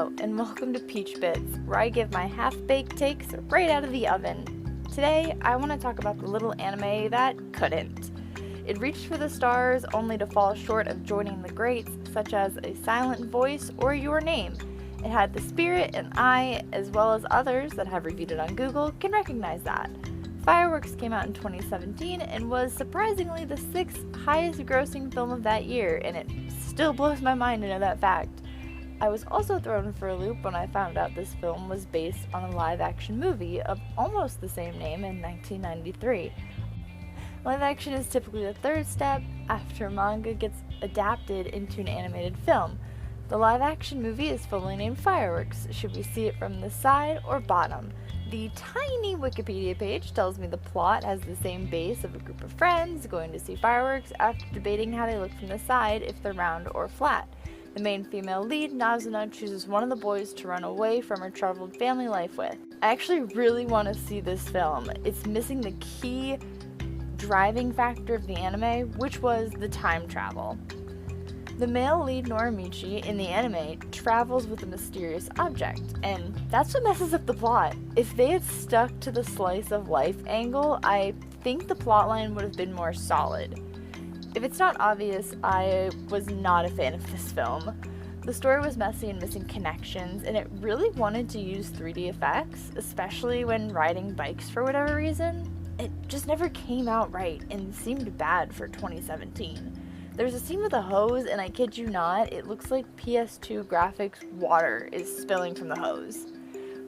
Hello, and welcome to Peach Bits, where I give my half-baked takes right out of the oven. Today, I want to talk about the little anime that couldn't. It reached for the stars only to fall short of joining the greats, such as A Silent Voice or Your Name. It had the spirit, and I, as well as others that have reviewed it on Google, can recognize that. Fireworks came out in 2017 and was surprisingly the 6th highest grossing film of that year, and it still blows my mind to know that fact. I was also thrown for a loop when I found out this film was based on a live-action movie of almost the same name in 1993. Live action is typically the third step after manga gets adapted into an animated film. The live-action movie is fully named Fireworks. Should we see it from the side or bottom? The tiny Wikipedia page tells me the plot has the same base of a group of friends going to see fireworks after debating how they look from the side, if they're round or flat. The main female lead, Nazuna, chooses one of the boys to run away from her troubled family life with. I actually really want to see this film. It's missing the key driving factor of the anime, which was the time travel. The male lead, Norimichi, in the anime travels with a mysterious object, and that's what messes up the plot. If they had stuck to the slice of life angle, I think the plotline would have been more solid. If it's not obvious, I was not a fan of this film. The story was messy and missing connections, and it really wanted to use 3D effects, especially when riding bikes for whatever reason. It just never came out right and seemed bad for 2017. There's a scene with a hose, and I kid you not, it looks like PS2 graphics water is spilling from the hose.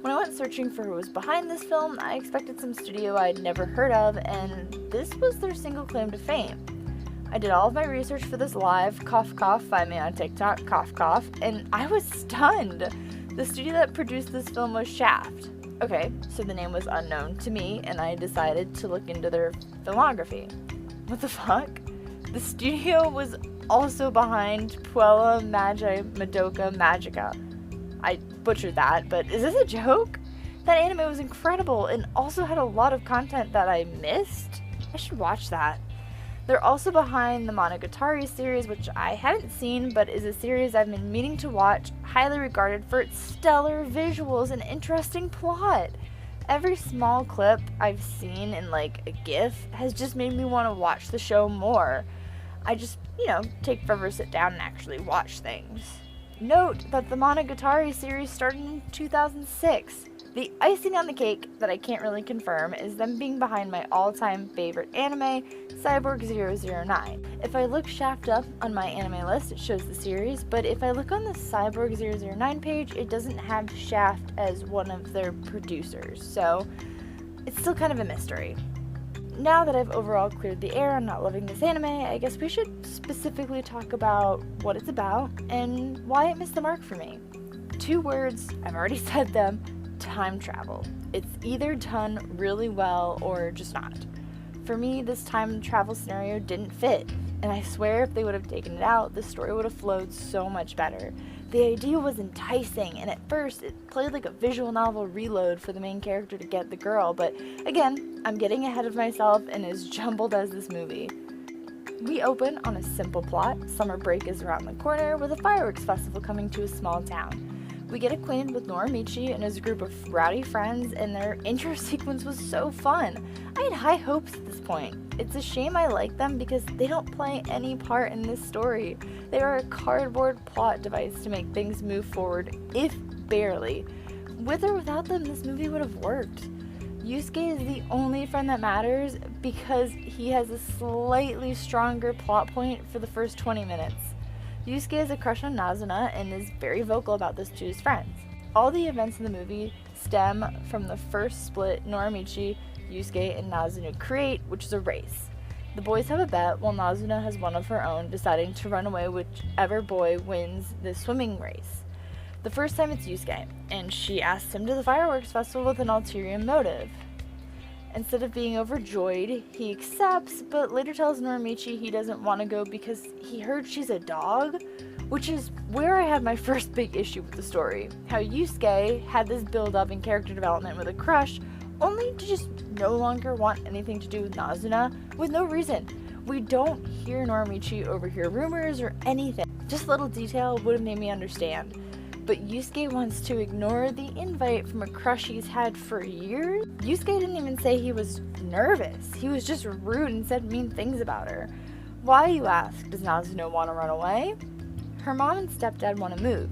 When I went searching for who was behind this film, I expected some studio I'd never heard of, and this was their single claim to fame. I did all of my research for this live, cough cough, find me on TikTok, cough cough, and I was stunned. The studio that produced this film was Shaft. Okay, so the name was unknown to me, and I decided to look into their filmography. What the fuck? The studio was also behind Puella Magi Madoka Magica. I butchered that, but is this a joke? That anime was incredible and also had a lot of content that I missed. I should watch that. They're also behind the Monogatari series, which I haven't seen, but is a series I've been meaning to watch, highly regarded for its stellar visuals and interesting plot. Every small clip I've seen in like a GIF has just made me want to watch the show more. I just, take forever to sit down and actually watch things. Note that the Monogatari series started in 2006. The icing on the cake that I can't really confirm is them being behind my all-time favorite anime, Cyborg 009. If I look Shaft up on my anime list, it shows the series, but if I look on the Cyborg 009 page, it doesn't have Shaft as one of their producers, so it's still kind of a mystery. Now that I've overall cleared the air on not loving this anime, I guess we should specifically talk about what it's about and why it missed the mark for me. 2 words, I've already said them: time travel. It's either done really well or just not. For me, this time travel scenario didn't fit, and I swear if they would have taken it out, the story would have flowed so much better. The idea was enticing, and at first it played like a visual novel reload for the main character to get the girl, but again, I'm getting ahead of myself and as jumbled as this movie. We open on a simple plot. Summer break is around the corner with a fireworks festival coming to a small town. We get acquainted with Norimichi and his group of rowdy friends, and their intro sequence was so fun. I had high hopes at this point. It's a shame I like them because they don't play any part in this story. They are a cardboard plot device to make things move forward, if barely. With or without them, this movie would have worked. Yusuke is the only friend that matters because he has a slightly stronger plot point for the first 20 minutes. Yusuke has a crush on Nazuna and is very vocal about this to his friends. All the events in the movie stem from the first split Norimichi, Yusuke, and Nazuna create, which is a race. The boys have a bet while Nazuna has one of her own, deciding to run away whichever boy wins the swimming race. The first time it's Yusuke, and she asks him to the fireworks festival with an ulterior motive. Instead of being overjoyed, he accepts, but later tells Norimichi he doesn't want to go because he heard she's a dog, which is where I had my first big issue with the story. How Yusuke had this build-up in character development with a crush, only to just no longer want anything to do with Nazuna, with no reason. We don't hear Norimichi overhear rumors or anything. Just a little detail would have made me understand. but Yusuke wants to ignore the invite from a crush he's had for years. Yusuke didn't even say he was nervous. He was just rude and said mean things about her. Why, you ask, does Nazuna want to run away? Her mom and stepdad want to move.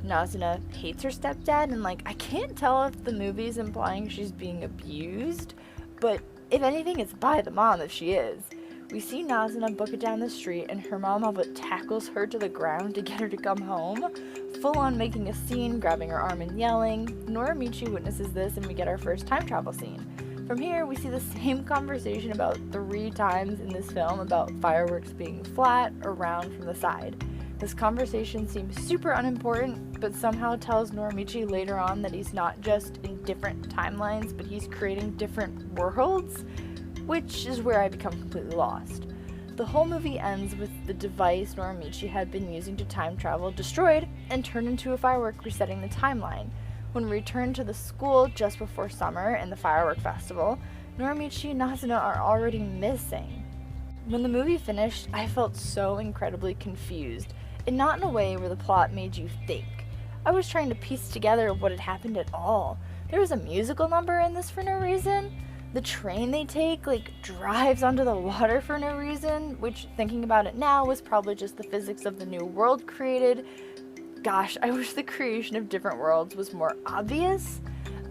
Nazuna hates her stepdad, and I can't tell if the movie's implying she's being abused, but if anything, it's by the mom if she is. We see Nazuna book it down the street, and her mom all but tackles her to the ground to get her to come home, full on making a scene, grabbing her arm and yelling. Norimichi witnesses this, and we get our first time travel scene. From here, we see the same conversation about 3 times in this film about fireworks being flat or round from the side. This conversation seems super unimportant, but somehow tells Norimichi later on that he's not just in different timelines, but he's creating different worlds, which is where I become completely lost. The whole movie ends with the device Norimichi had been using to time travel destroyed and turned into a firework resetting the timeline. When we return to the school just before summer and the Firework Festival, Norimichi and Nazuna are already missing. When the movie finished, I felt so incredibly confused, and not in a way where the plot made you think. I was trying to piece together what had happened at all. There was a musical number in this for no reason. The train they take, drives onto the water for no reason, which, thinking about it now, was probably just the physics of the new world created. Gosh, I wish the creation of different worlds was more obvious.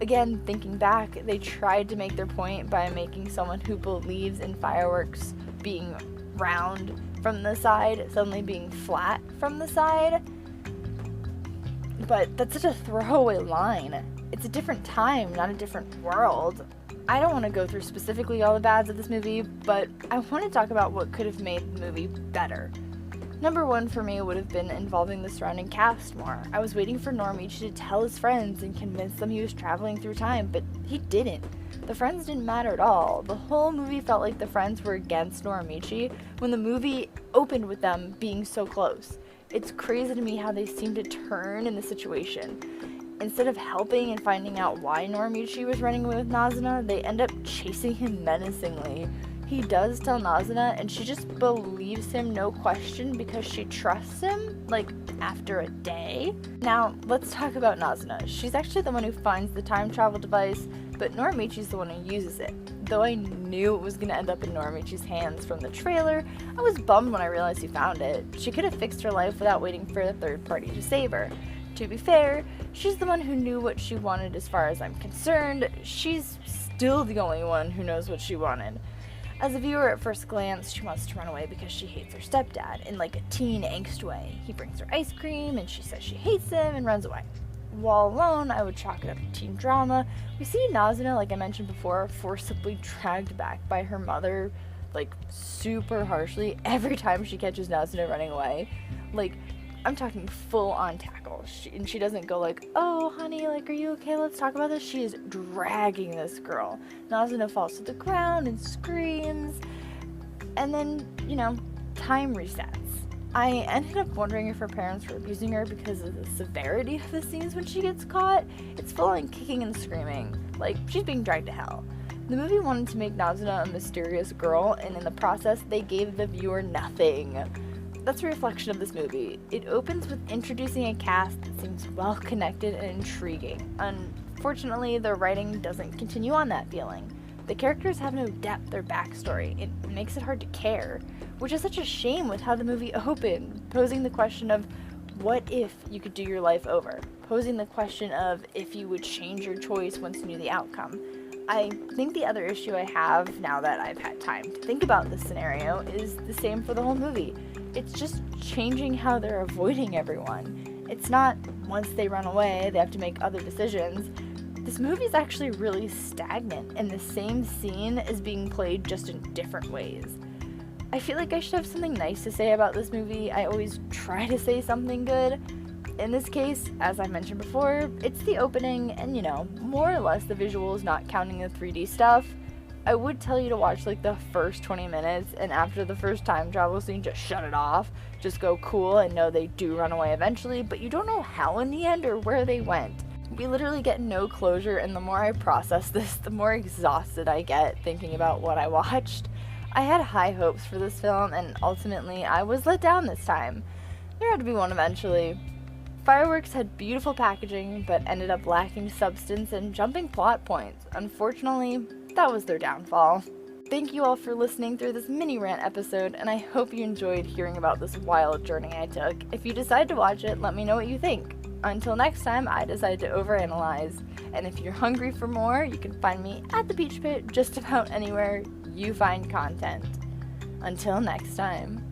Again, thinking back, they tried to make their point by making someone who believes in fireworks being round from the side suddenly being flat from the side. But that's such a throwaway line. It's a different time, not a different world. I don't want to go through specifically all the bads of this movie, but I want to talk about what could have made the movie better. Number 1 for me would have been involving the surrounding cast more. I was waiting for Norimichi to tell his friends and convince them he was traveling through time, but he didn't. The friends didn't matter at all. The whole movie felt like the friends were against Norimichi when the movie opened with them being so close. It's crazy to me how they seem to turn in the situation. Instead of helping and finding out why Norimichi was running away with Nazuna, they end up chasing him menacingly. He does tell Nazuna, and she just believes him no question because she trusts him, after a day. Now, let's talk about Nazuna. She's actually the one who finds the time travel device, but Norimichi's the one who uses it. Though I knew it was going to end up in Norimichi's hands from the trailer, I was bummed when I realized he found it. She could have fixed her life without waiting for a third party to save her. To be fair, she's the one who knew what she wanted as far as I'm concerned. She's still the only one who knows what she wanted. As a viewer at first glance, she wants to run away because she hates her stepdad in a teen angst way. He brings her ice cream and she says she hates him and runs away. While alone, I would chalk it up to teen drama. We see Nazuna, like I mentioned before, forcibly dragged back by her mother, super harshly every time she catches Nazuna running away. I'm talking full-on tackle. She doesn't go oh, honey, are you okay? Let's talk about this. She is dragging this girl. Nazuna falls to the ground and screams. And then, time resets. I ended up wondering if her parents were abusing her because of the severity of the scenes when she gets caught. It's full-on kicking and screaming. She's being dragged to hell. The movie wanted to make Nazuna a mysterious girl, and in the process, they gave the viewer nothing. That's a reflection of this movie. It opens with introducing a cast that seems well-connected and intriguing. Unfortunately, the writing doesn't continue on that feeling. The characters have no depth or backstory. It makes it hard to care, which is such a shame with how the movie opened, posing the question of what if you could do your life over, posing the question of if you would change your choice once you knew the outcome. I think the other issue I have, now that I've had time to think about this scenario, is the same for the whole movie. It's just changing how they're avoiding everyone. It's not once they run away, they have to make other decisions. This movie's actually really stagnant, and the same scene is being played just in different ways. I feel like I should have something nice to say about this movie. I always try to say something good. In this case, as I mentioned before, it's the opening and, more or less the visuals, not counting the 3D stuff. I would tell you to watch the first 20 minutes, and after the first time travel scene, just shut it off. Just go cool and know they do run away eventually, but you don't know how in the end or where they went. We literally get no closure, and the more I process this, the more exhausted I get thinking about what I watched. I had high hopes for this film, and ultimately I was let down this time. There had to be one eventually. Fireworks had beautiful packaging, but ended up lacking substance and jumping plot points. Unfortunately, that was their downfall. Thank you all for listening through this mini rant episode, and I hope you enjoyed hearing about this wild journey I took. If you decide to watch it, let me know what you think. Until next time, I decide to overanalyze. And if you're hungry for more, you can find me at the Peach Pit just about anywhere you find content. Until next time.